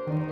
And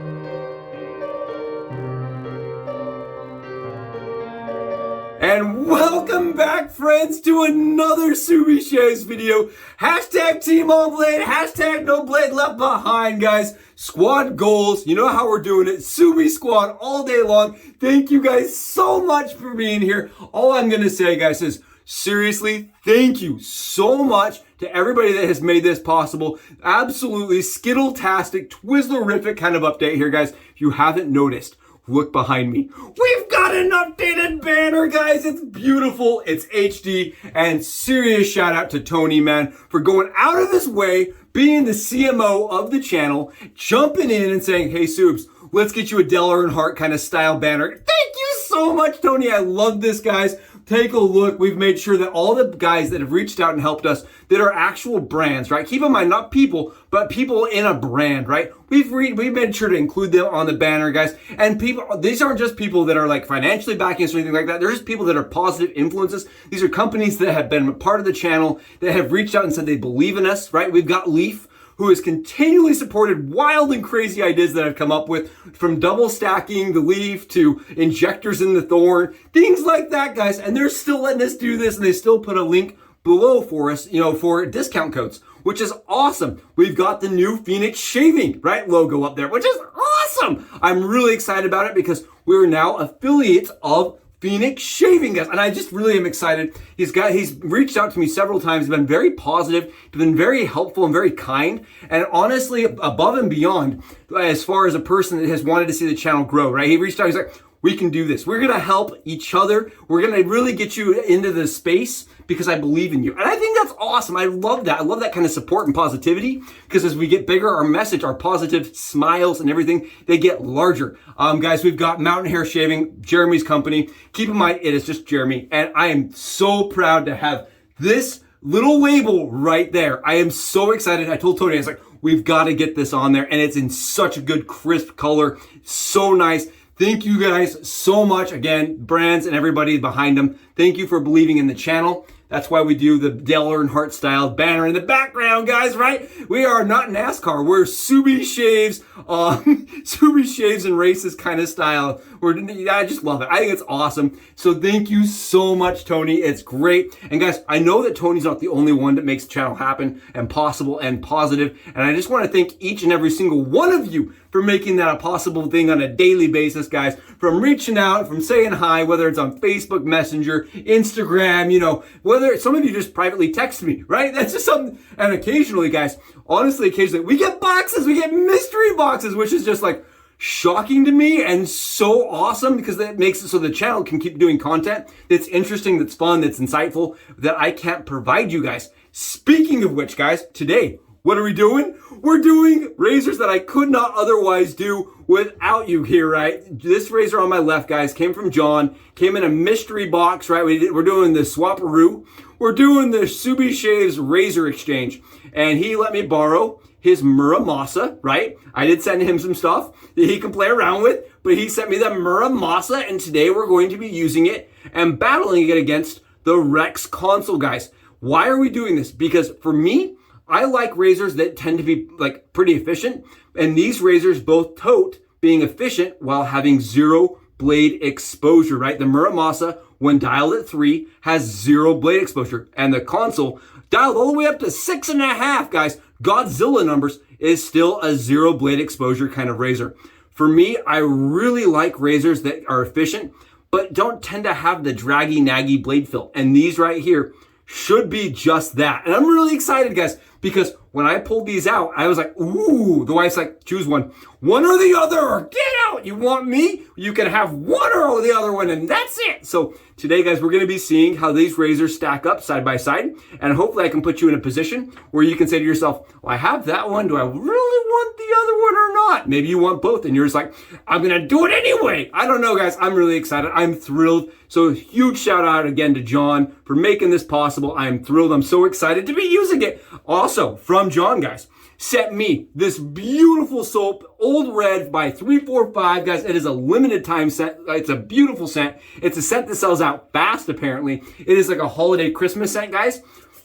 welcome back, friends, to another Subie Shaves video. Hashtag Team All Blade, hashtag No Blade Left Behind, guys. Squad goals, you know how we're doing it. Subie Squad all day long. Thank you guys so much for being here. All I'm going to say, guys, is seriously, thank you so much to everybody that has made this possible. Absolutely skittle-tastic, Twizzlerific kind of update here, guys. If you haven't noticed, look behind me. We've got an updated banner, guys. It's beautiful. It's HD. And serious shout out to Tony, man, for going out of his way, being the CMO of the channel, jumping in and saying, hey, Subes, let's get you a Dale Earnhardt kind of style banner. Thank you so much, Tony. I love this, guys. Take a look. We've made sure that all the guys that have reached out and helped us that are actual brands, right? Keep in mind, not people, but people in a brand, right? We've made sure to include them on the banner, guys. And people, these aren't just people that are like financially backing us or anything like that. They're just people that are positive influences. These are companies that have been a part of the channel, that have reached out and said they believe in us, right? We've got Leaf, who has continually supported wild and crazy ideas that I've come up with, from double stacking the leaf to injectors in the thorn, things like that, guys. And they're still letting us do this, and they still put a link below for us, you know, for discount codes, which is awesome. We've got the new Phoenix Shaving, right, logo up there, which is awesome. I'm really excited about it because we're now affiliates of Phoenix Shaving, guys, and I just really am excited. He's reached out to me several times, been very positive, been very helpful and very kind, and honestly, above and beyond, as far as a person that has wanted to see the channel grow, right? He reached out, he's like, we can do this. We're gonna help each other. We're gonna really get you into the space because I believe in you. And I think that's awesome. I love that. I love that kind of support and positivity, because as we get bigger, our message, our positive smiles and everything, they get larger. Guys, we've got Mountain Hair Shaving, Jeremy's company. Keep in mind, it is just Jeremy. And I am so proud to have this little label right there. I am so excited. I told Tony, I was like, we've got to get this on there. And it's in such a good, crisp color. So nice. Thank you guys so much. Again, brands and everybody behind them. Thank you for believing in the channel. That's why we do the Dale Earnhardt style banner in the background, guys, right? We are not NASCAR. We're Subie Shaves, Subie Shaves and Races kind of style. I just love it. I think it's awesome. So thank you so much, Tony. It's great. And guys, I know that Tony's not the only one that makes the channel happen and possible and positive. And I just want to thank each and every single one of you for making that a possible thing on a daily basis, guys. From reaching out, from saying hi, whether it's on Facebook Messenger, Instagram, you know, whether some of you just privately text me, right? That's just something. And occasionally, guys, honestly, occasionally we get boxes, we get mystery boxes, which is just like shocking to me and so awesome, because that makes it so the channel can keep doing content that's interesting, that's fun, that's insightful, that I can't provide you guys. Speaking of which, guys, today, what are we doing? We're doing razors that I could not otherwise do without you here, right? This razor on my left, guys, came from John, came in a mystery box, right? We're doing the Swaparoo. We're doing the Subie Shaves razor exchange. And he let me borrow his Muramasa, right? I did send him some stuff that he can play around with, but he sent me the Muramasa, and today we're going to be using it and battling it against the Rex Konsul, guys. Why are we doing this? Because for me, I like razors that tend to be like pretty efficient, and these razors both tote being efficient while having zero blade exposure, right? The Muramasa, when dialed at 3, has 0 blade exposure, and the Konsul, dialed all the way up to 6.5, guys, Godzilla numbers, is still a 0 blade exposure kind of razor. For me, I really like razors that are efficient, but don't tend to have the draggy, naggy blade fill, and these right here should be just that. And I'm really excited, guys, because when I pulled these out, I was like, ooh, the wife's like, choose one or the other, or get out. You want me? You can have one or the other one, and that's it. So today, guys, we're going to be seeing how these razors stack up side by side, and hopefully I can put you in a position where you can say to yourself, well, I have that one. Do I really want the other one or not? Maybe you want both, and you're just like, I'm going to do it anyway. I don't know, guys. I'm really excited. I'm thrilled. So huge shout out again to John for making this possible. I am thrilled. I'm so excited to be using it. Also, from John, guys, sent me this beautiful soap, Old Red by 345, guys. It is a limited time scent. It's a beautiful scent. It's a scent that sells out fast, apparently. It is like a holiday Christmas scent, guys.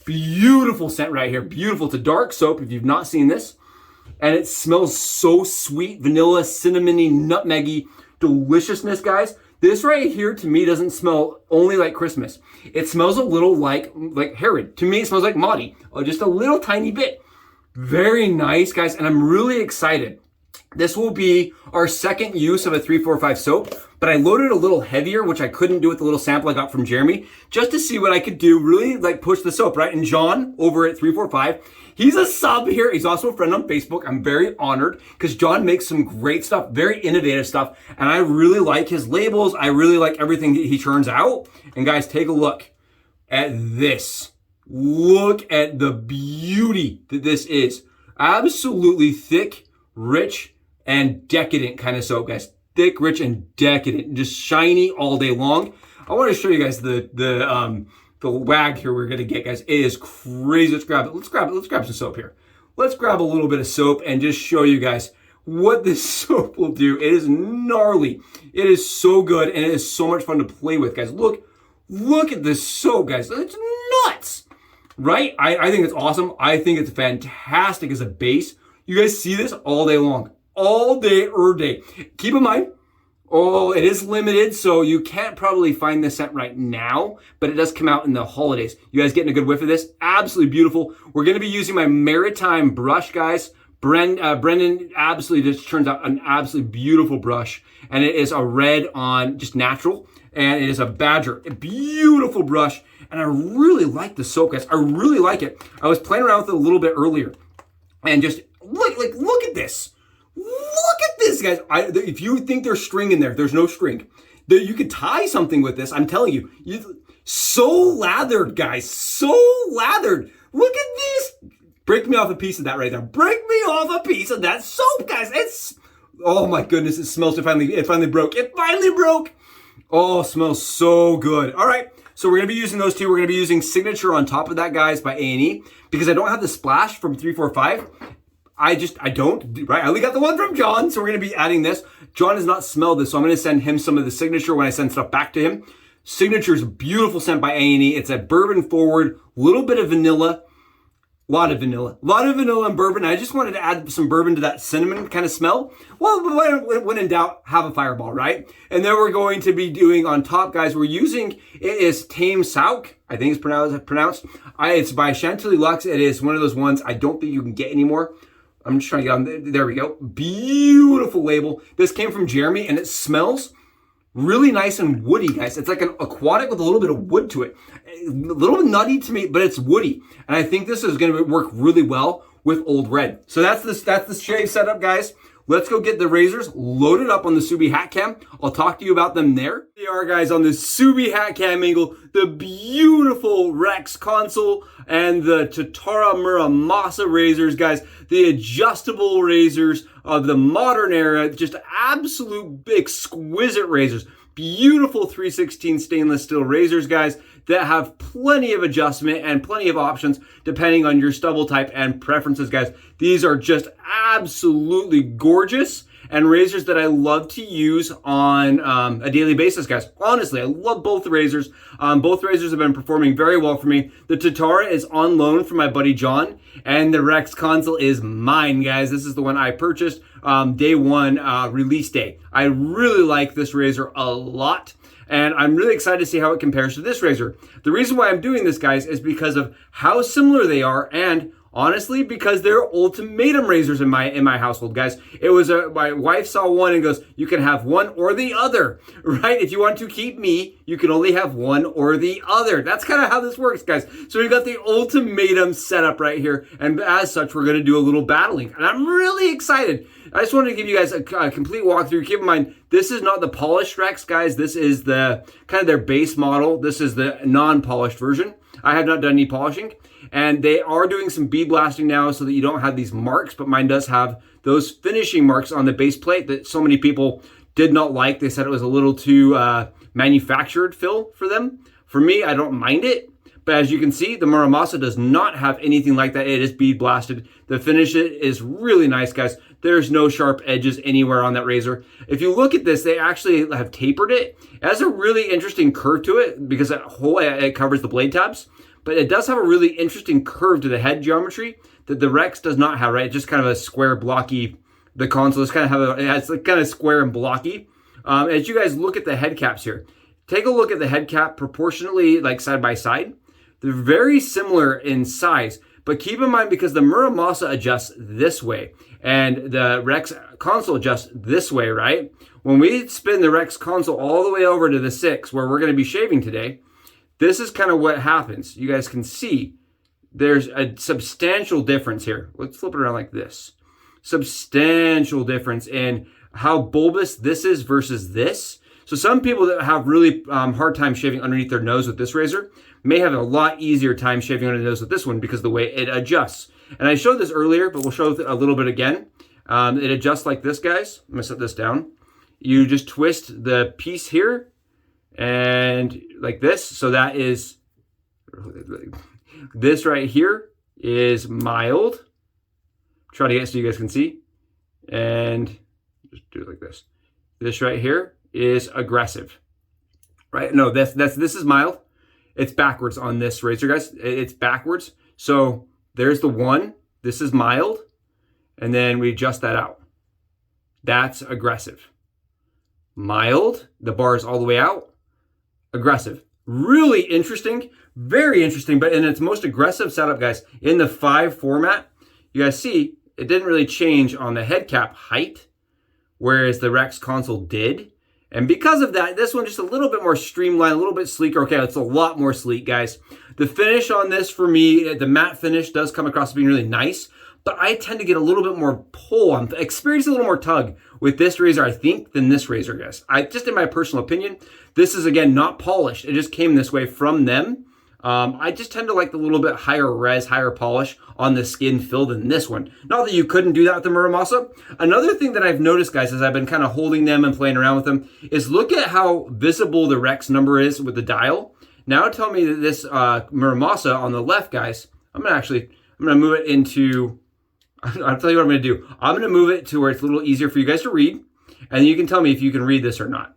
Beautiful scent right here. Beautiful. It's a dark soap if you've not seen this. and it smells so sweet, vanilla, cinnamony, nutmeggy, deliciousness, guys. This right here to me doesn't smell only like Christmas. It smells a little like Herod. To me, it smells like Maudie, just a little tiny bit. Very nice, guys, and I'm really excited. This will be our second use of a 345 soap, but I loaded a little heavier, which I couldn't do with the little sample I got from Jeremy, just to see what I could do, really like push the soap, right? And John over at 345, he's a sub here. He's also a friend on Facebook. I'm very honored because John makes some great stuff, very innovative stuff, and I really like his labels. I really like everything he turns out. And guys, take a look at this. Look at the beauty that this is. Absolutely thick, rich, and decadent kind of soap, guys. Thick, rich, and decadent, just shiny all day long. I want to show you guys the wag here we're gonna get, guys. It is crazy. Let's grab it. Let's grab some soap here. Let's grab a little bit of soap and just show you guys what this soap will do. It is gnarly. It is so good, and it is so much fun to play with, guys. Look at this soap, guys. It's nuts, right? I think it's awesome. I think it's fantastic as a base. You guys see this all day long. All day, day. Keep in mind, it is limited, so you can't probably find this scent right now, but it does come out in the holidays. You guys getting a good whiff of this? Absolutely beautiful. We're going to be using my Maritime brush, guys. Brendan absolutely just turns out an absolutely beautiful brush, and it is a red on just natural, and it is a Badger. A beautiful brush, and I really like the soap, guys. I really like it. I was playing around with it a little bit earlier, and just look at this. Look at this, guys. If you think there's string in there, there's no string. You could tie something with this. I'm telling you. So lathered, guys. So lathered. Look at this. Break me off a piece of that right there. Break me off a piece of that soap, guys. Oh my goodness, it smells. It finally broke. It finally broke. Oh, it smells so good. All right. So we're going to be using those two. We're going to be using Signature on top of that, guys, by A&E, because I don't have the splash from 345. I don't, right? I only got the one from John, so we're going to be adding this. John has not smelled this, so I'm going to send him some of the Signature when I send stuff back to him. Signature is a beautiful scent by A&E. It's a bourbon forward, little bit of vanilla, a lot of vanilla and bourbon. I just wanted to add some bourbon to that cinnamon kind of smell. Well, when in doubt, have a fireball, right? And then we're going to be doing on top, guys, it is Taum Sauk, I think it's pronounced. It's by Chantillix. It is one of those ones I don't think you can get anymore. I'm just trying to get on there we go. Beautiful label. This came from Jeremy, and it smells really nice and woody, guys. It's like an aquatic with a little bit of wood to it. A little nutty to me, but it's woody. And I think this is going to work really well with Old Red. So that's the shave setup, guys. Let's go get the razors loaded up on the Subie hat cam. I'll talk to you about them there. They are, guys, on the Subie hat cam angle. The beautiful Rex Konsul and the Tatara Muramasa razors, guys. The adjustable razors of the modern era. Just absolute exquisite razors. Beautiful 316 stainless steel razors, guys, that have plenty of adjustment and plenty of options depending on your stubble type and preferences, guys. These are just absolutely gorgeous and razors that I love to use on a daily basis, guys. Honestly, I love both razors. Both razors have been performing very well for me. The Tatara is on loan from my buddy John, and the Rex Konsul is mine, guys. This is the one I purchased day one, release day. I really like this razor a lot, and I'm really excited to see how it compares to this razor. The reason why I'm doing this, guys, is because of how similar they are, and honestly, because they're ultimatum razors in my household, guys. It was my wife saw one and goes, you can have one or the other, right? If you want to keep me, you can only have one or the other. That's kind of how this works, guys. So we've got the ultimatum setup right here, and as such, we're going to do a little battling, and I'm really excited. I just wanted to give you guys a complete walkthrough. Keep in mind, this is not the polished Rex, guys. This is the kind of their base model. This is the non-polished version. I have not done any polishing. And they are doing some bead blasting now so that you don't have these marks, but mine does have those finishing marks on the base plate that so many people did not like. They said it was a little too manufactured feel for them. For me, I don't mind it. But as you can see, the Muramasa does not have anything like that. It is bead blasted. The finish is really nice, guys. There's no sharp edges anywhere on that razor. If you look at this, they actually have tapered it. It has a really interesting curve to it because it covers the blade tabs. but it does have a really interesting curve to the head geometry that the Rex does not have, right? It's just kind of a square, blocky. The Konsul is kind of it's like kind of square and blocky. As you guys look at the head caps here, take a look at the head cap proportionally, like side by side. They're very similar in size, but keep in mind because the Muramasa adjusts this way and the Rex Konsul adjusts this way, right? When we spin the Rex Konsul all the way over to the 6, where we're going to be shaving today, this is kind of what happens. You guys can see there's a substantial difference here. Let's flip it around like this. Substantial difference in how bulbous this is versus this. So some people that have really hard time shaving underneath their nose with this razor may have a lot easier time shaving under the nose with this one because of the way it adjusts. And I showed this earlier, but we'll show it a little bit again. It adjusts like this, guys. I'm gonna set this down. You just twist the piece here and like this. So that is, this right here is mild. Try to get so you guys can see. And just do it like this. This right here is aggressive, right? No, this is mild. It's backwards on this razor, guys. It's backwards. So there's the 1. This is mild. And then we adjust that out. That's aggressive. Mild. The bar is all the way out. Aggressive. Really interesting. Very interesting. But in its most aggressive setup, guys, in the 5 format, you guys see it didn't really change on the head cap height, whereas the Rex Konsul did. And because of that, this one just a little bit more streamlined, a little bit sleeker. Okay, it's a lot more sleek, guys. The finish on this for me, the matte finish does come across as being really nice, but I tend to get a little bit more pull. I'm experiencing a little more tug with this razor, I think, than this razor, guys. Just in my personal opinion, this is, again, not polished. It just came this way from them. I just tend to like the little bit higher res, higher polish on the skin fill than this one. Not that you couldn't do that with the Muramasa. Another thing that I've noticed, guys, as I've been kind of holding them and playing around with them, is look at how visible the Rex number is with the dial. Now tell me that this Muramasa on the left, guys, I'm gonna move it into, I'll tell you what I'm gonna do. I'm gonna move it to where it's a little easier for you guys to read, and you can tell me if you can read this or not.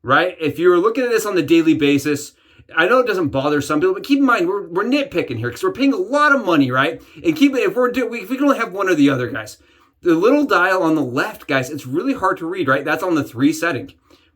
Right? If you're looking at this on the daily basis, I know it doesn't bother some people, but keep in mind, we're nitpicking here because we're paying a lot of money, right? And if we can only have one or the other, guys. The little dial on the left, guys, it's really hard to read, right? That's on the 3 setting.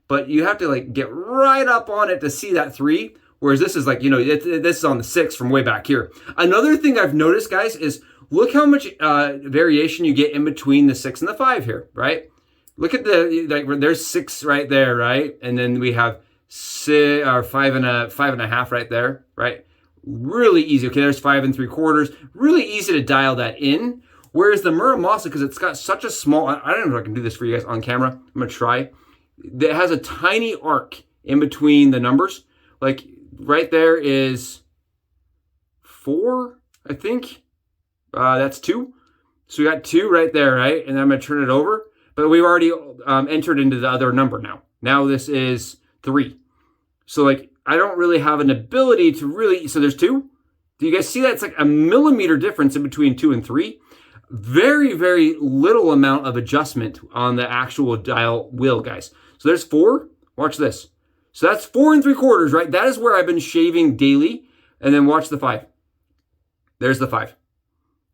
But you have to like get right up on it to see that 3. Whereas this is like, you know, this is on the 6 from way back here. Another thing I've noticed, guys, is look how much variation you get in between the 6 and the 5 here, right? Look at there's 6 right there, right? And then we have 6 or 5.5 right there, right? Really easy. Okay, there's 5 3/4. Really easy to dial that in. Whereas the Muramasa, because it's got such a small, I don't know if I can do this for you guys on camera. I'm gonna try. It has a tiny arc in between the numbers. Like right there is 4, I think. That's 2. So we got 2 right there, right? And then I'm gonna turn it over. But we've already entered into the other number now. Now this is 3. So like, I don't really have an ability to really, so there's 2. Do you guys see that? It's like a millimeter difference in between 2 and 3. Very, very little amount of adjustment on the actual dial wheel, guys. So there's 4. Watch this. So that's 4 3/4, right? That is where I've been shaving daily. And then watch the 5. There's the 5.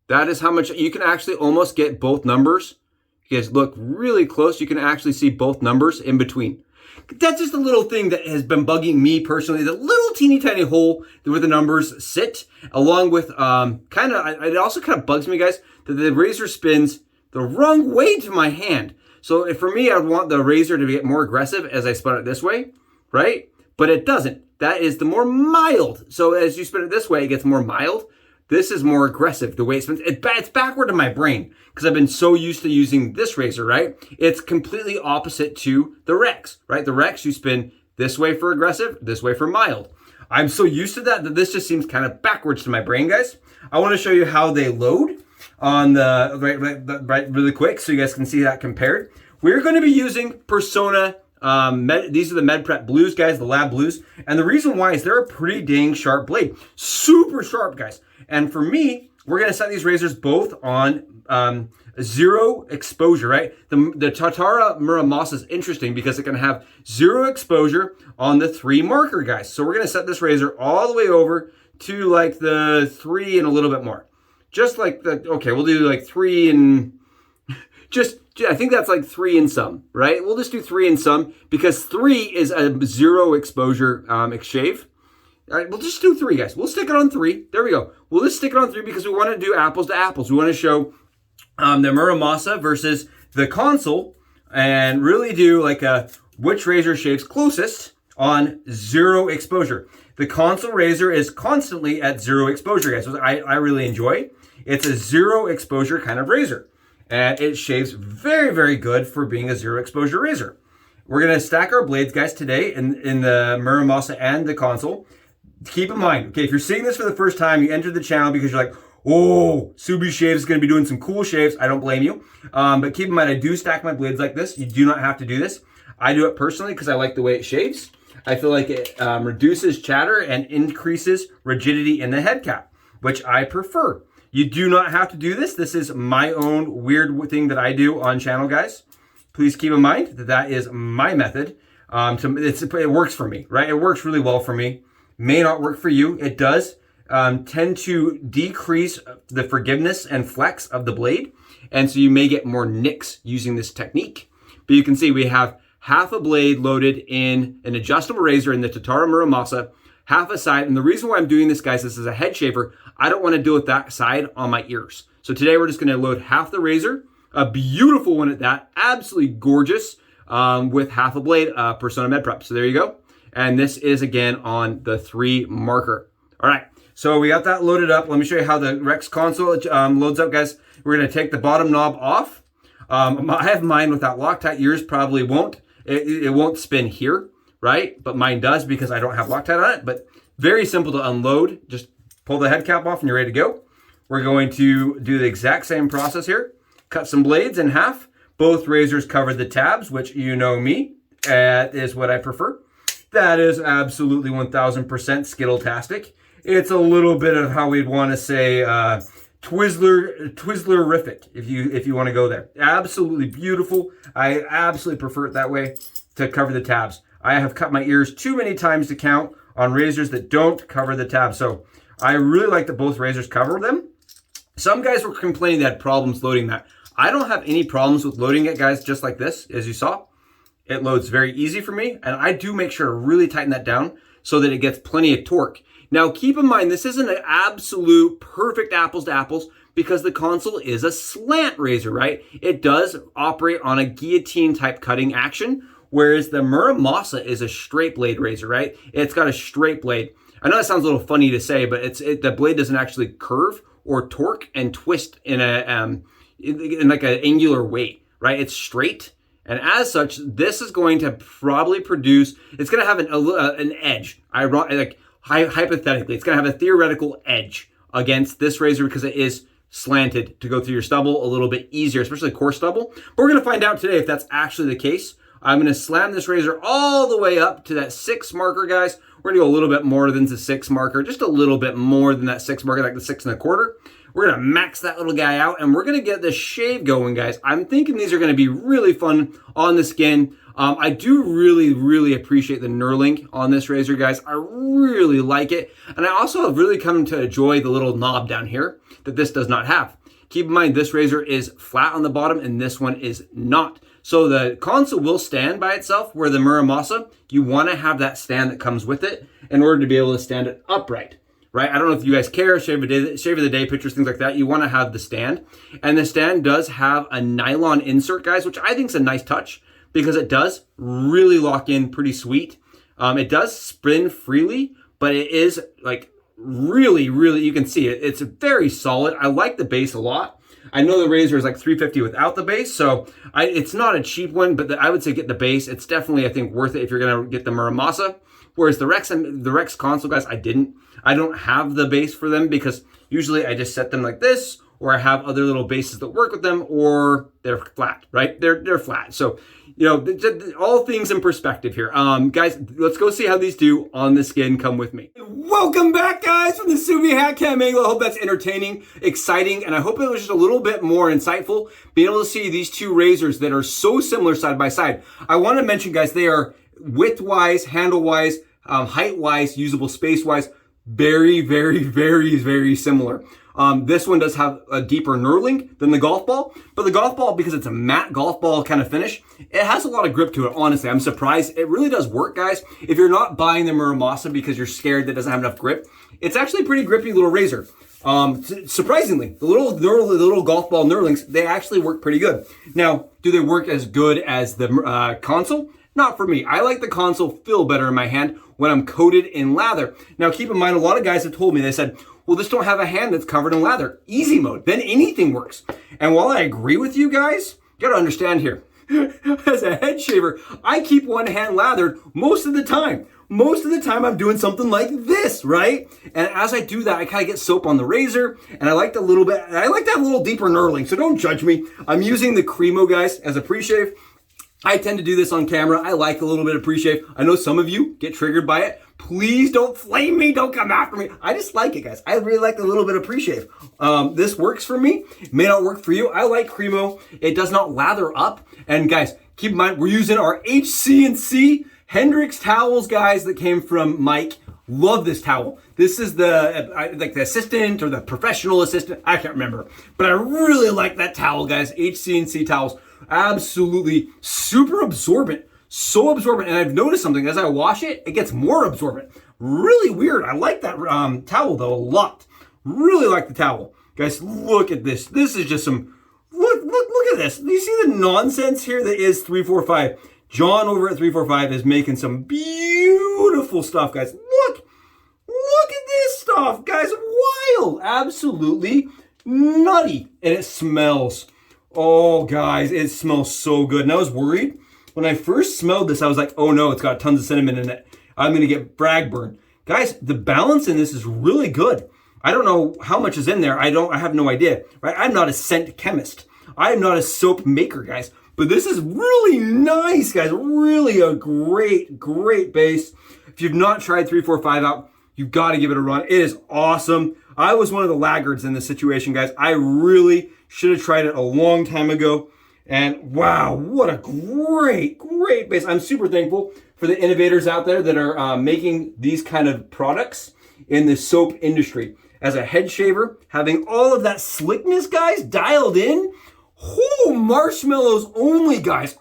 That is how much you can actually almost get both numbers. You guys look really close. You can actually see both numbers in between. That's just a little thing that has been bugging me personally. The little teeny tiny hole where the numbers sit, along with it also kind of bugs me, guys, that the razor spins the wrong way to my hand. So if for me, I would want the razor to get more aggressive as I spin it this way, right? But it doesn't. That is the more mild. So as you spin it this way, it gets more mild. This is more aggressive, the way it spins. It's backward to my brain because I've been so used to using this razor, right? It's completely opposite to the Rex, right? The Rex, you spin this way for aggressive, this way for mild. I'm so used to that this just seems kind of backwards to my brain, guys. I want to show you how they load on the, right really quick so you guys can see that compared. We're going to be using Persona. These are the MedPrep Blues, guys, the Lab Blues. And the reason why is they're a pretty dang sharp blade. Super sharp, guys. And for me, we're going to set these razors both on zero exposure, right? The Tatara Muramasa is interesting because it can have zero exposure on the 3 marker, guys. So we're gonna set this razor all the way over to like the 3 and a little bit more. Just like the, okay, we'll do like 3 and I think that's like 3 and some, right? We'll just do 3 and some because 3 is a zero exposure shave. All right, we'll just do 3, guys. We'll stick it on 3. There we go. We'll just stick it on 3 because we want to do apples to apples. We want to show the Muramasa versus the Konsul and really do like a which razor shaves closest on zero exposure. The Konsul razor is constantly at zero exposure, guys. So I really enjoy. It's a zero exposure kind of razor. And it shaves very, very good for being a zero exposure razor. We're going to stack our blades, guys, today in the Muramasa and the Konsul. Keep in mind, okay, if you're seeing this for the first time, you entered the channel because you're like, oh, Subie Shaves is going to be doing some cool shaves. I don't blame you. But keep in mind, I do stack my blades like this. You do not have to do this. I do it personally because I like the way it shaves. I feel like it reduces chatter and increases rigidity in the head cap, which I prefer. You do not have to do this. This is my own weird thing that I do on channel, guys. Please keep in mind that that is my method. It works for me, right? It works really well for me. May not work for you. It does tend to decrease the forgiveness and flex of the blade. And so you may get more nicks using this technique. But you can see we have half a blade loaded in an adjustable razor in the Tatara Muramasa, half a side. And the reason why I'm doing this, guys, this is a head shaver. I don't want to deal with that side on my ears. So today we're just going to load half the razor, a beautiful one at that, absolutely gorgeous, with half a blade, Persona Med Prep. So there you go. And this is again on the 3 marker. All right, so we got that loaded up. Let me show you how the Rex Konsul loads up, guys. We're going to take the bottom knob off. I have mine without Loctite. Yours probably won't. It won't spin here, right? But mine does because I don't have Loctite on it. But very simple to unload. Just pull the head cap off and you're ready to go. We're going to do the exact same process here. Cut some blades in half. Both razors covered the tabs, which you know me. That is what I prefer. That is absolutely 1000% Skittle-tastic. It's a little bit of how we'd want to say Twizzlerific, if you want to go there. Absolutely beautiful. I absolutely prefer it that way to cover the tabs. I have cut my ears too many times to count on razors that don't cover the tabs. So I really like that both razors cover them. Some guys were complaining they had problems loading that. I don't have any problems with loading it, guys, just like this, as you saw. It loads very easy for me, and I do make sure to really tighten that down so that it gets plenty of torque. Now, keep in mind, this isn't an absolute perfect apples to apples because the Konsul is a slant razor, right? It does operate on a guillotine type cutting action, whereas the Muramasa is a straight blade razor, right? It's got a straight blade. I know that sounds a little funny to say, but the blade doesn't actually curve or torque and twist in like an angular way, right? It's straight. And as such, this is going to probably produce, it's going to have an edge. Hypothetically, it's going to have a theoretical edge against this razor because it is slanted to go through your stubble a little bit easier, especially coarse stubble. But we're going to find out today if that's actually the case. I'm going to slam this razor all the way up to that 6 marker, guys. We're going to go a little bit more than the 6 marker, just a little bit more than that 6 marker, like the 6 1/4. We're going to max that little guy out, and we're going to get the shave going, guys. I'm thinking these are going to be really fun on the skin. I do really, really appreciate the knurling on this razor, guys. I really like it. And I also have really come to enjoy the little knob down here that this does not have. Keep in mind, this razor is flat on the bottom, and this one is not. So the Konsul will stand by itself, where the Muramasa, you want to have that stand that comes with it in order to be able to stand it upright. Right? I don't know if you guys care, shave of the day pictures, things like that. You want to have the stand. And the stand does have a nylon insert, guys, which I think is a nice touch because it does really lock in pretty sweet. It does spin freely, but it is like really, really, you can see it. It's very solid. I like the base a lot. I know the razor is like $350 without the base, so it's not a cheap one, but I would say get the base. It's definitely, I think, worth it if you're going to get the Muramasa. Whereas the Rex Konsul, guys, I don't have the base for them because usually I just set them like this, or I have other little bases that work with them, or they're flat, right? They're flat. So, you know, all things in perspective here. Guys, let's go see how these do on the skin. Come with me. Welcome back, guys, from the Subie hat cam angle. I hope that's entertaining, exciting, and I hope it was just a little bit more insightful being able to see these two razors that are so similar side by side. I want to mention, guys, they are width-wise, handle-wise, height-wise, usable space-wise, very, very, very, very similar. This one does have a deeper knurling than the golf ball, but the golf ball, because it's a matte golf ball kind of finish, it has a lot of grip to it, honestly. I'm surprised. It really does work, guys. If you're not buying the Muramasa because you're scared that it doesn't have enough grip, it's actually a pretty grippy little razor. Surprisingly, the little golf ball knurlings, they actually work pretty good. Now, do they work as good as the Konsul? Not for me. I like the Konsul feel better in my hand when I'm coated in lather. Now, keep in mind, a lot of guys have told me, they said, well, just don't have a hand that's covered in lather. Easy mode. Then anything works. And while I agree with you guys, you gotta understand here, as a head shaver, I keep one hand lathered most of the time. Most of the time I'm doing something like this, right? And as I do that, I kind of get soap on the razor, and I like that little deeper knurling, so don't judge me. I'm using the Cremo, guys, as a pre-shave. I tend to do this on camera. I like a little bit of pre-shave. I know some of you get triggered by it. Please don't flame me. Don't come after me. I just like it, guys. I really like a little bit of pre-shave. This works for me. It may not work for you. I like Cremo. It does not lather up. And guys, keep in mind, we're using our HC&C Hendrix towels, guys, that came from Mike. Love this towel. This is like the assistant or the professional assistant. I can't remember. But I really like that towel, guys. HC&C towels. Absolutely super absorbent. So absorbent. And I've noticed something. As I wash it, it gets more absorbent. Really weird. I like that towel, though, a lot. Really like the towel. Guys, look at this. This is just some... Look at this. Do you see the nonsense here that is 345? John over at 345 is making some beautiful stuff, guys. Look at this stuff, guys. Wild. Absolutely nutty. And it smells. Oh, guys, it smells so good. And I was worried. When I first smelled this, I was like, oh no, it's got tons of cinnamon in it. I'm going to get brag burn. Guys, the balance in this is really good. I don't know how much is in there. I have no idea, right? I'm not a scent chemist. I'm not a soap maker, guys. But this is really nice, guys. Really a great, great base. If you've not tried 345 out, you've got to give it a run. It is awesome. I was one of the laggards in this situation, guys. I really should have tried it a long time ago. And wow, what a great, great base. I'm super thankful for the innovators out there that are making these kind of products in the soap industry. As a head shaver, having all of that slickness, guys, dialed in. Oh, marshmallows only, guys.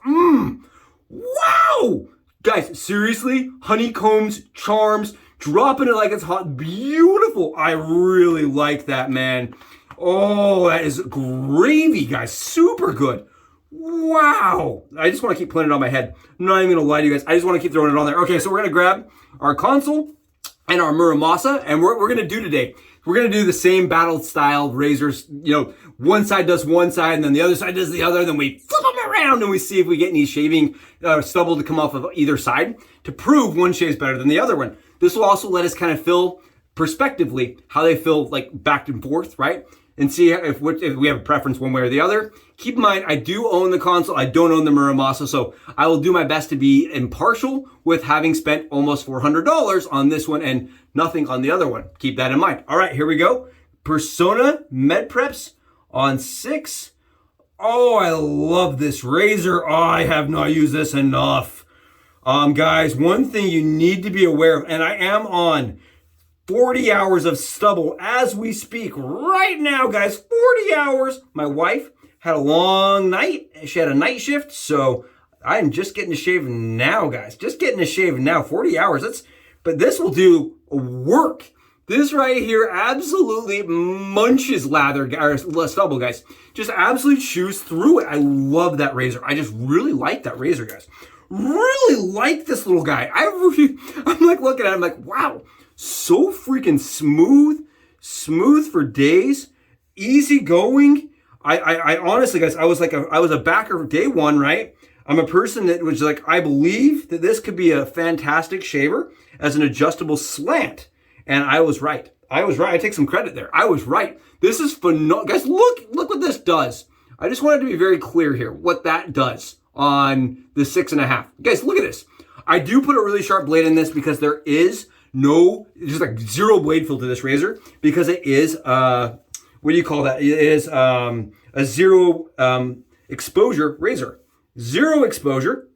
Wow. Guys, seriously, honeycombs, charms, dropping it like it's hot. Beautiful. I really like that, man. Oh, that is gravy, guys. Super good. Wow. I just want to keep putting it on my head. I'm not even going to lie to you guys. I just want to keep throwing it on there. Okay, so we're going to grab our Konsul and our Muramasa, and we're going to do today. We're going to do the same battle style razors. You know, one side does one side, and then the other side does the other. Then we flip them around, and we see if we get any shaving stubble to come off of either side to prove one shaves better than the other one. This will also let us kind of feel perspectively how they feel like back and forth, right? And see if we have a preference one way or the other. Keep in mind, I do own the Konsul. I don't own the Muramasa, so I will do my best to be impartial with having spent almost $400 on this one and nothing on the other one. Keep that in mind. All right, here we go. Persona Med Preps on 6. Oh, I love this razor. Oh, I have not used this enough. Guys, one thing you need to be aware of, and I am on 40 hours of stubble as we speak right now, guys. 40 hours. My wife had a long night. She had a night shift, so I'm just getting to shave now, guys. Just getting to shave now. 40 hours. But this will do work. This right here absolutely munches lather or stubble, guys. Just absolutely chews through it. I love that razor. I just really like that razor, guys. Really like this little guy. I'm like looking at it, I'm like, wow. So freaking smooth for days, easy going. I honestly, guys, I was a backer day one, right? I'm a person that was like, I believe that this could be a fantastic shaver as an adjustable slant. And I was right. I take some credit there. I was right. This is phenomenal. Guys, look what this does. I just wanted to be very clear here what that does on the 6.5. Guys, look at this. I do put a really sharp blade in this because there is just like zero blade feel to this razor because it is, what do you call that? It is a zero exposure razor. Zero exposure.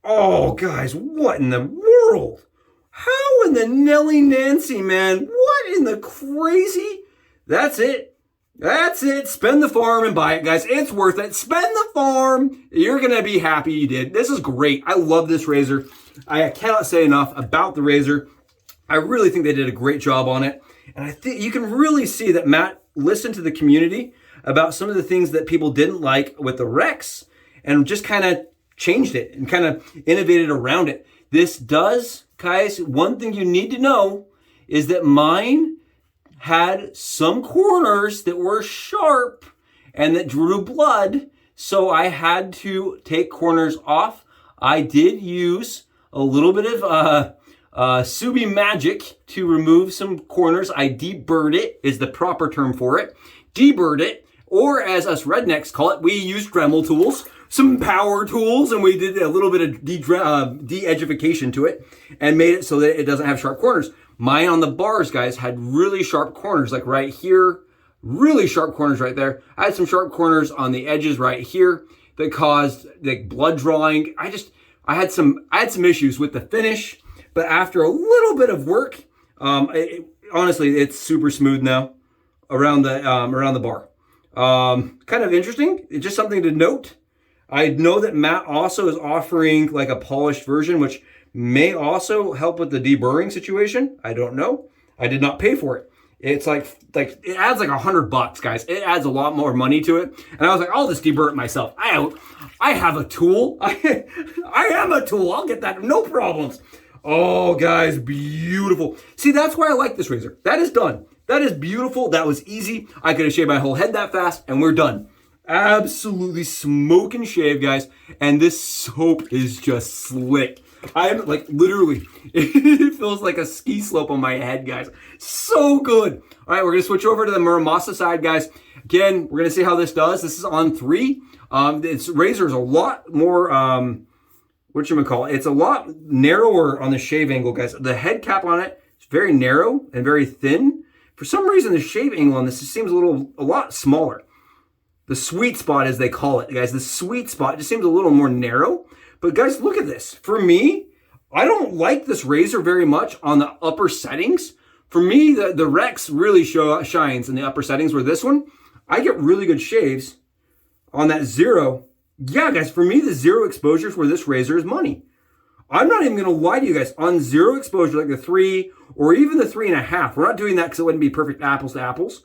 Oh, guys, what in the world? How in the Nelly Nancy, man? What in the crazy? That's it. That's it. Spend the farm and buy it, guys. It's worth it. Spend the farm. You're going to be happy you did. This is great. I love this razor. I cannot say enough about the razor. I really think they did a great job on it. And I think you can really see that Matt listened to the community about some of the things that people didn't like with the Rex and just kind of changed it and kind of innovated around it. This does, guys, one thing you need to know is that mine had some corners that were sharp and that drew blood, so I had to take corners off. I did use a little bit of Subie magic to remove some corners. I deburred it, is the proper term for it. Deburred it, or as us rednecks call it, we used Dremel tools, some power tools, and we did a little bit of de-edgification to it and made it so that it doesn't have sharp corners. Mine on the bars, guys, had really sharp corners, like right here, really sharp corners right there. I had some sharp corners on the edges right here that caused like blood drawing. I had some issues with the finish, but after a little bit of work, honestly, it's super smooth now around the bar. Kind of interesting. It's just something to note. I know that Matt also is offering like a polished version, which may also help with the deburring situation. I don't know. I did not pay for it. It's like it adds like $100, guys. It adds a lot more money to it. And I was like, I'll just debur it myself. I have a tool. I am a tool. I'll get that. No problems. Oh, guys, beautiful. See, that's why I like this razor. That is done. That is beautiful. That was easy. I could have shaved my whole head that fast, and we're done. Absolutely smoking shave, guys. And this soap is just slick. I'm like literally, it feels like a ski slope on my head, guys. So good. All right, we're going to switch over to the Muramasa side, guys. Again, we're going to see how this does. This is on 3. This razor is a lot more, whatchamacallit? It's a lot narrower on the shave angle, guys. The head cap on it is very narrow and very thin. For some reason, the shave angle on this just seems a lot smaller. The sweet spot, as they call it, guys. The sweet spot just seems a little more narrow. But guys, look at this. For me, I don't like this razor very much on the upper settings. For me, the Rex really shines in the upper settings, where this one, I get really good shaves on that 0. Yeah, guys, for me, the 0 exposure for this razor is money. I'm not even going to lie to you guys. On 0 exposure, like the 3 or even the 3.5, we're not doing that because it wouldn't be perfect apples to apples.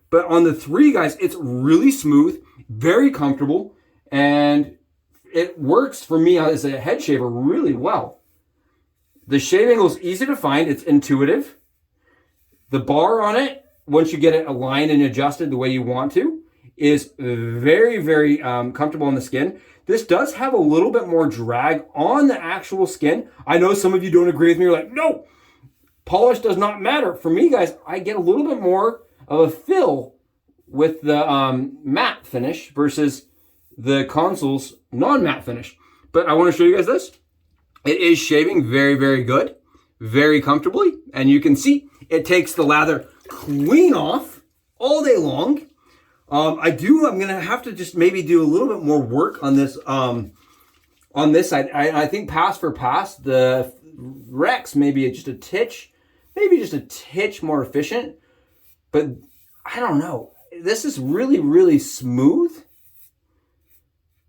But on the 3, guys, it's really smooth, very comfortable, and it works for me as a head shaver really well. The shave angle is easy to find. It's intuitive. The bar on it, once you get it aligned and adjusted the way you want to, is very, very comfortable on the skin. This does have a little bit more drag on the actual skin. I know some of you don't agree with me. You're like, no, polish does not matter. For me, guys, I get a little bit more of a fill with the matte finish versus the Konsul's non-matte finish. But I want to show you guys this. It is shaving very, very good, very comfortably. And you can see it takes the lather clean off all day long. I'm going to have to just maybe do a little bit more work on this side. I think pass for pass, the Rex maybe just a titch more efficient. But I don't know. This is really, really smooth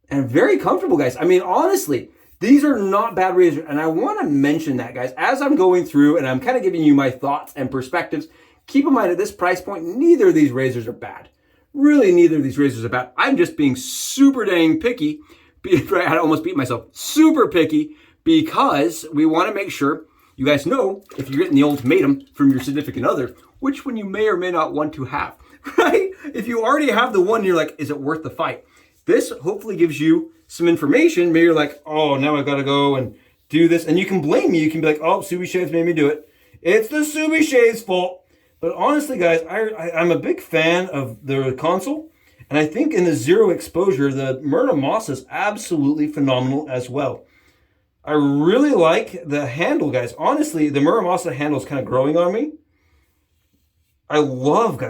and very comfortable, guys. I mean, honestly, these are not bad razors. And I want to mention that, guys, as I'm going through and I'm kind of giving you my thoughts and perspectives. Keep in mind, at this price point, neither of these razors are bad. Really, neither of these razors are bad. I'm just being super dang picky. I almost beat myself. Super picky because we want to make sure you guys know if you're getting the ultimatum from your significant other, which one you may or may not want to have, right? If you already have the one, you're like, is it worth the fight? This hopefully gives you some information. Maybe you're like, oh, now I've got to go and do this. And you can blame me. You can be like, oh, Subie Shaves made me do it. It's the Subie Shaves fault. But honestly, guys, I'm a big fan of the Konsul. And I think in the zero exposure, the Muramasa is absolutely phenomenal as well. I really like the handle, guys. Honestly, the Muramasa handle is kind of growing on me. I love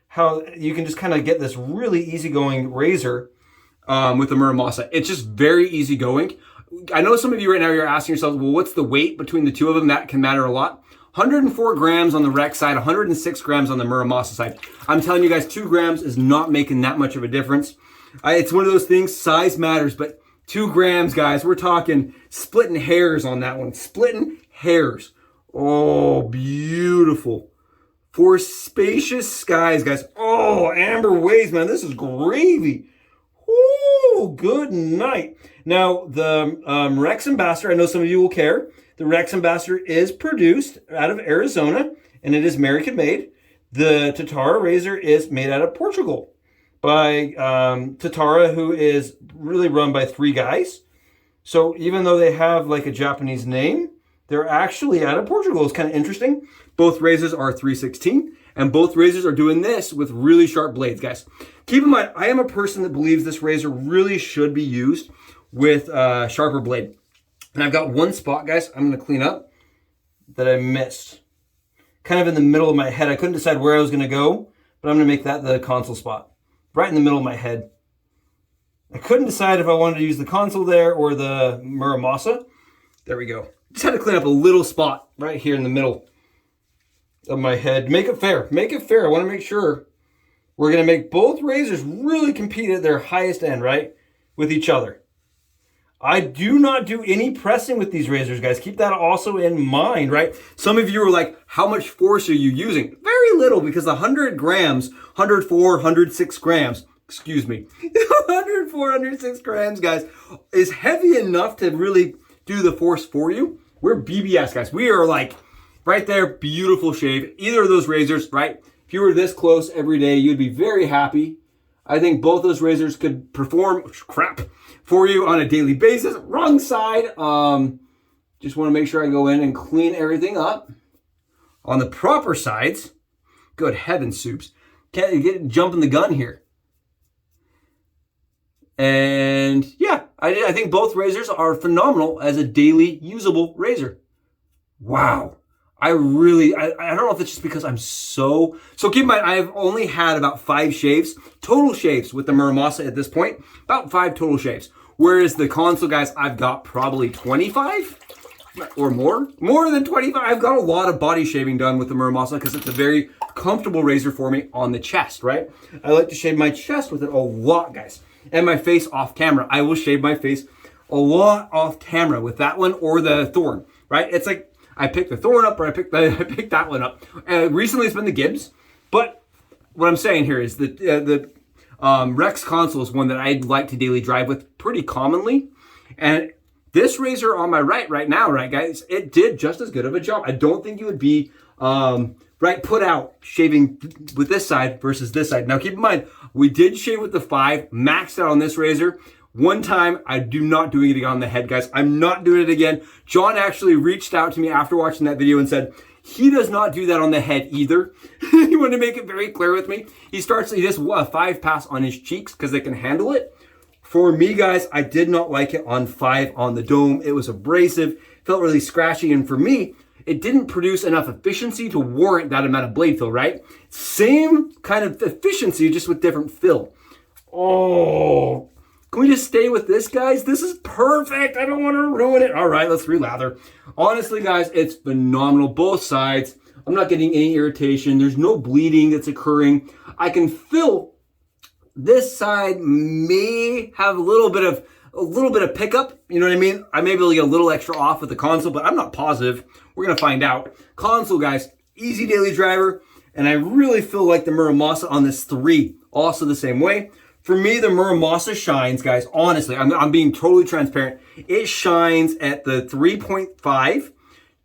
how you can just kind of get this really easygoing razor with the Muramasa. It's just very easygoing. I know some of you right now, you're asking yourselves, well, what's the weight between the two of them? That can matter a lot. 104 grams on the Rex side, 106 grams on the Muramasa side. I'm telling you guys, 2 grams is not making that much of a difference. It's one of those things, size matters, but 2 grams, guys, we're talking splitting hairs on that one. Splitting hairs. Oh, beautiful. For spacious skies, guys. Oh, amber waves, man. This is gravy. Oh, good night. Now, the Rex Ambassador, I know some of you will care. The Rex Ambassador is produced out of Arizona, and it is American made. The Tatara razor is made out of Portugal by Tatara, who is really run by 3 guys. So even though they have like a Japanese name, they're actually out of Portugal. It's kind of interesting. Both razors are 316, and both razors are doing this with really sharp blades, guys. Keep in mind, I am a person that believes this razor really should be used with a sharper blade. And I've got one spot, guys, I'm going to clean up that I missed. Kind of in the middle of my head. I couldn't decide where I was going to go, but I'm going to make that the Konsul spot. Right in the middle of my head. I couldn't decide if I wanted to use the Konsul there or the Muramasa. There we go. Just had to clean up a little spot right here in the middle of my head. Make it fair. Make it fair. I want to make sure we're going to make both razors really compete at their highest end, right? With each other. I do not do any pressing with these razors, guys. Keep that also in mind, right? Some of you are like, how much force are you using? Very little, because 100 grams, 104, 106 grams, excuse me, 104, 106 grams, guys, is heavy enough to really do the force for you. We're BBS, guys. We are like right there, beautiful shave. Either of those razors, right? If you were this close every day, you'd be very happy. I think both those razors could perform for you on a daily basis. Wrong side. Just want to make sure I go in and clean everything up. On the proper sides, good heavens, Subes. Can't get jumping the gun here. And yeah, I think both razors are phenomenal as a daily usable razor. Wow. I don't know if it's just because I'm so keep in mind, I've only had about 5 shaves, total shaves with the Muramasa at this point, about 5 total shaves. Whereas the Konsul, guys, I've got probably 25 or more than 25. I've got a lot of body shaving done with the Muramasa because it's a very comfortable razor for me on the chest, right? I like to shave my chest with it a lot, guys. And my face off camera. I will shave my face a lot off camera with that one or the Thorn, right? It's like, I picked the Thorn up or I picked that one up. Recently it's been the Gibbs, but what I'm saying here is that the Rex Konsul is one that I'd like to daily drive with pretty commonly. And this razor on my right now, right, guys, it did just as good of a job. I don't think you would be put out shaving with this side versus this side. Now keep in mind, we did shave with the 5, maxed out on this razor. One time, I do not doing it on the head, guys. I'm not doing it again. John actually reached out to me after watching that video and said he does not do that on the head either. He wanted to make it very clear with me. He just 5 pass on his cheeks because they can handle it. For me, guys, I did not like it on 5 on the dome. It was abrasive, felt really scratchy, and for me, it didn't produce enough efficiency to warrant that amount of blade fill, right? Same kind of efficiency, just with different fill. Oh, can we just stay with this, guys? This is perfect. I don't want to ruin it. All right, let's relather. Honestly, guys, it's phenomenal. Both sides. I'm not getting any irritation. There's no bleeding that's occurring. I can feel this side may have a little bit of pickup. You know what I mean? I may be able to get a little extra off with the Konsul, but I'm not positive. We're going to find out. Konsul, guys, easy daily driver. And I really feel like the Muramasa on this 3, also the same way. For me, the Muramasa shines, guys. Honestly, I'm being totally transparent. It shines at the 3.5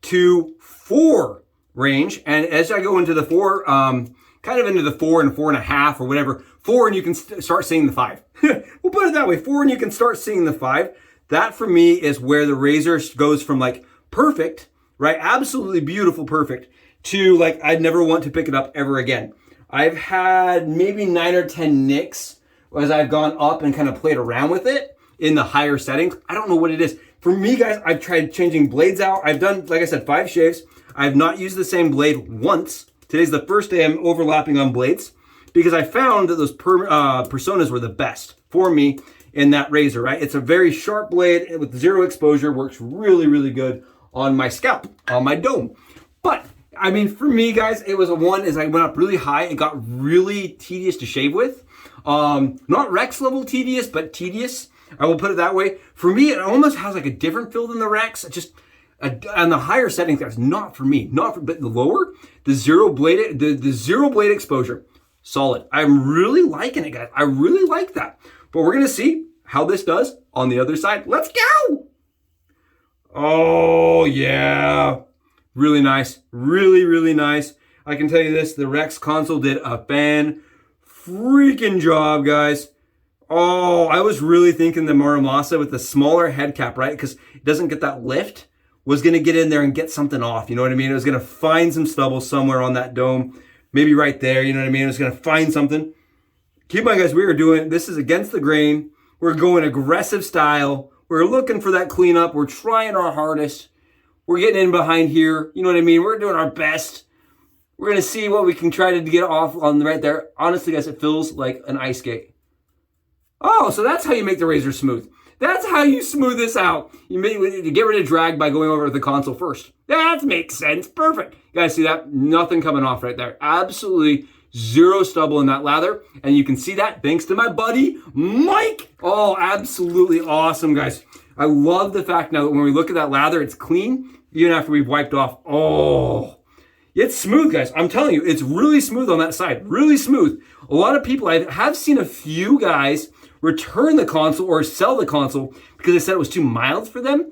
to 4 range. And as I go into the 4, kind of into the 4 and 4.5 or whatever, 4 and you can start seeing the 5. We'll put it that way. 4 and you can start seeing the 5. That for me is where the razor goes from like perfect, right? Absolutely beautiful, perfect, to like, I'd never want to pick it up ever again. I've had maybe 9 or 10 nicks as I've gone up and kind of played around with it in the higher settings. I don't know what it is. For me, guys, I've tried changing blades out. I've done, like I said, 5 shaves. I've not used the same blade once. Today's the first day I'm overlapping on blades because I found that those personas were the best for me in that razor, right? It's a very sharp blade with zero exposure, works really, really good on my scalp, on my dome. But I mean, for me, guys, it was a one as I went up really high. It got really tedious to shave with. Not Rex level tedious, but tedious. I will put it that way. For me, it almost has like a different feel than the Rex. It just on the higher settings, that's not for me. But the lower, the zero blade exposure, solid. I'm really liking it, guys. I really like that. But we're gonna see how this does on the other side. Let's go. Oh yeah, really nice, really, really nice. I can tell you this: the Rex Konsul did a freaking job, guys. Oh, I was really thinking the Muramasa with the smaller head cap, right? Because it doesn't get that lift, was going to get in there and get something off. You know what I mean? It was going to find some stubble somewhere on that dome. Maybe right there, you know what I mean? It was going to find something. Keep in mind, guys, we are doing, this is against the grain. We're going aggressive style. We're looking for that cleanup. We're trying our hardest. We're getting in behind here. You know what I mean? We're doing our best. We're going to see what we can try to get off on right there. Honestly, guys, it feels like an ice skate. Oh, so that's how you make the razor smooth. That's how you smooth this out. You get rid of drag by going over the Konsul first. That makes sense. Perfect. You guys see that? Nothing coming off right there. Absolutely zero stubble in that lather. And you can see that thanks to my buddy, Mike. Oh, absolutely awesome, guys. I love the fact now that when we look at that lather, it's clean, even after we've wiped off. Oh, it's smooth, guys. I'm telling you, it's really smooth on that side. Really smooth. A lot of people, I have seen a few guys return the Konsul or sell the Konsul because they said it was too mild for them.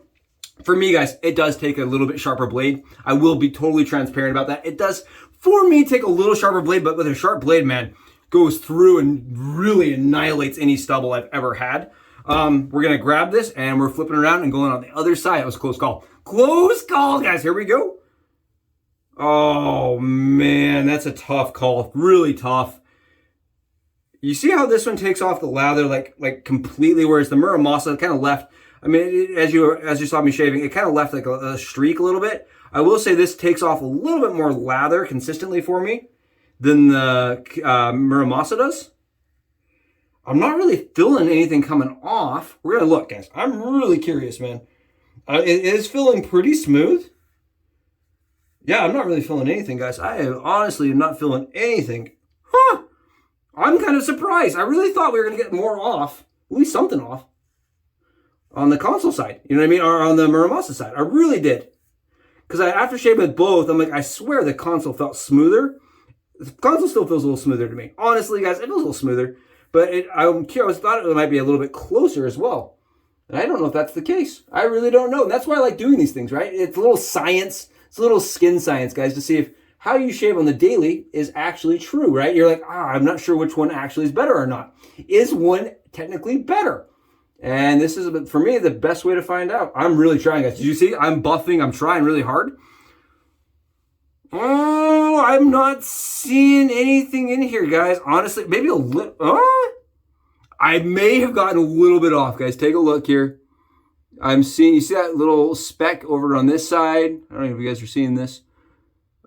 For me, guys, it does take a little bit sharper blade. I will be totally transparent about that. It does, for me, take a little sharper blade, but with a sharp blade, man, goes through and really annihilates any stubble I've ever had. We're going to grab this and we're flipping around and going on the other side. It was a close call. Close call, guys. Here we go. Oh, man, that's a tough call. Really tough. You see how this one takes off the lather like completely, whereas the Muramasa kind of left. I mean, as you saw me shaving, it kind of left like a streak a little bit. I will say this takes off a little bit more lather consistently for me than the Muramasa does. I'm not really feeling anything coming off. We're gonna look, guys. I'm really curious, man. It is feeling pretty smooth. Yeah, I'm not really feeling anything, guys. I honestly am not feeling anything. Huh. I'm kind of surprised. I really thought we were going to get more off, at least something off, on the Konsul side. You know what I mean? Or on the Muramasa side. I really did. Because after shaving with both, I'm like, I swear the Konsul felt smoother. The Konsul still feels a little smoother to me. Honestly, guys, it feels a little smoother. But I'm curious. I thought it might be a little bit closer as well. And I don't know if that's the case. I really don't know. And that's why I like doing these things, right? It's a little science. It's a little skin science, guys, to see if how you shave on the daily is actually true, right? You're like, I'm not sure which one actually is better or not. Is one technically better? And this is, for me, the best way to find out. I'm really trying, guys. Did you see? I'm buffing. I'm trying really hard. Oh, I'm not seeing anything in here, guys. Honestly, maybe a little. I may have gotten a little bit off, guys. Take a look here. I'm seeing, you see that little speck over on this side? I don't know if you guys are seeing this.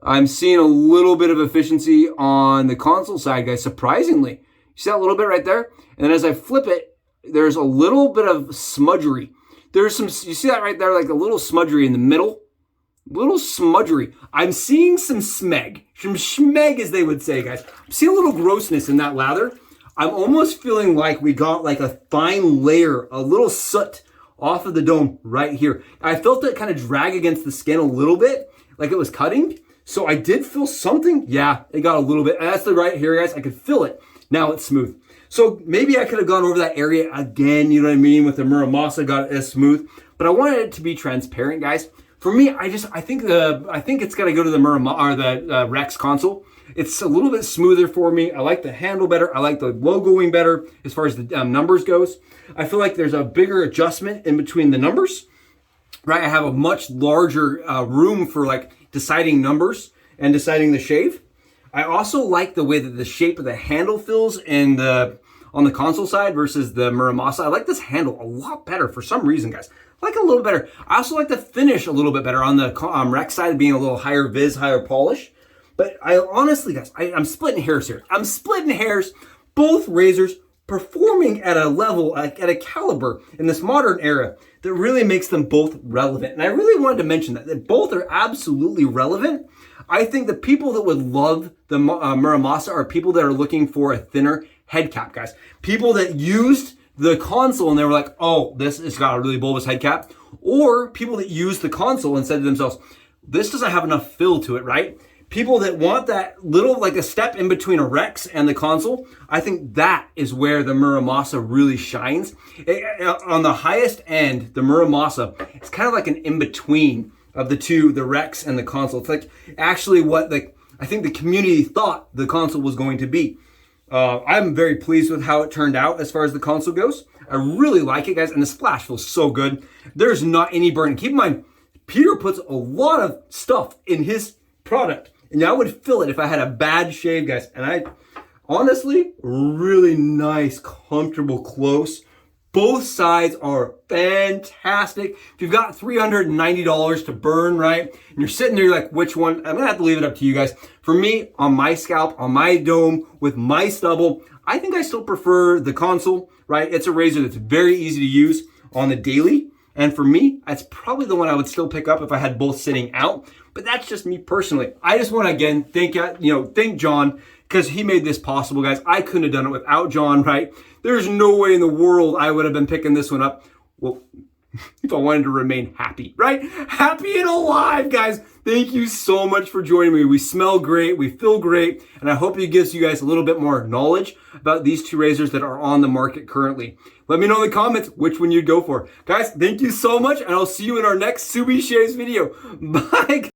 I'm seeing a little bit of efficiency on the Konsul side, guys, surprisingly. You see that little bit right there? And then as I flip it, there's a little bit of smudgery. There's some, you see that right there, like a little smudgery in the middle? Little smudgery. I'm seeing some smeg. Some schmeg, as they would say, guys. I'm seeing a little grossness in that lather. I'm almost feeling like we got like a fine layer, a little soot off of the dome right here. I felt it kind of drag against the skin a little bit, like it was cutting. So I did feel something. Yeah, it got a little bit. That's the right here, guys. I could feel it. Now it's smooth. So maybe I could have gone over that area again, you know what I mean, with the Muramasa, got it as smooth. But I wanted it to be transparent, guys. For me, I think it's got to go to the Muramasa or the Rex Konsul. It's a little bit smoother for me. I like the handle better. I like the logoing better as far as the numbers goes. I feel like there's a bigger adjustment in between the numbers, right? I have a much larger room for like deciding numbers and deciding the shave. I also like the way that the shape of the handle feels on the Konsul side versus the Muramasa. I like this handle a lot better for some reason, guys. I like it a little better. I also like the finish a little bit better on the Rex side, being a little higher vis, higher polish. But I honestly, guys, I'm splitting hairs here. I'm splitting hairs. Both razors performing at a level, at a caliber in this modern era that really makes them both relevant. And I really wanted to mention that both are absolutely relevant. I think the people that would love the Muramasa are people that are looking for a thinner head cap, guys. People that used the Konsul and they were like, oh, this has got a really bulbous head cap. Or people that used the Konsul and said to themselves, this doesn't have enough fill to it, right? People that want that little, like a step in between a Rex and the Konsul, I think that is where the Muramasa really shines. On the highest end, the Muramasa, it's kind of like an in-between of the two, the Rex and the Konsul. It's like actually what I think the community thought the Konsul was going to be. I'm very pleased with how it turned out as far as the Konsul goes. I really like it, guys, and the splash feels so good. There's not any burn. Keep in mind, Peter puts a lot of stuff in his product, and I would feel it if I had a bad shave, guys. And I honestly, really nice, comfortable, close. Both sides are fantastic. If you've got $390 to burn, right, and you're sitting there, you're like, which one? I'm gonna have to leave it up to you guys. For me, on my scalp, on my dome, with my stubble, I think I still prefer the Konsul, right? It's a razor that's very easy to use on the daily. And for me, that's probably the one I would still pick up if I had both sitting out. But that's just me personally. I just want to, again, thank John, because he made this possible, guys. I couldn't have done it without John, right? There's no way in the world I would have been picking this one up. Well, if I wanted to remain happy, right? Happy and alive, guys. Thank you so much for joining me. We smell great. We feel great. And I hope it gives you guys a little bit more knowledge about these two razors that are on the market currently. Let me know in the comments which one you'd go for. Guys, thank you so much, and I'll see you in our next Subie Shaves video. Bye.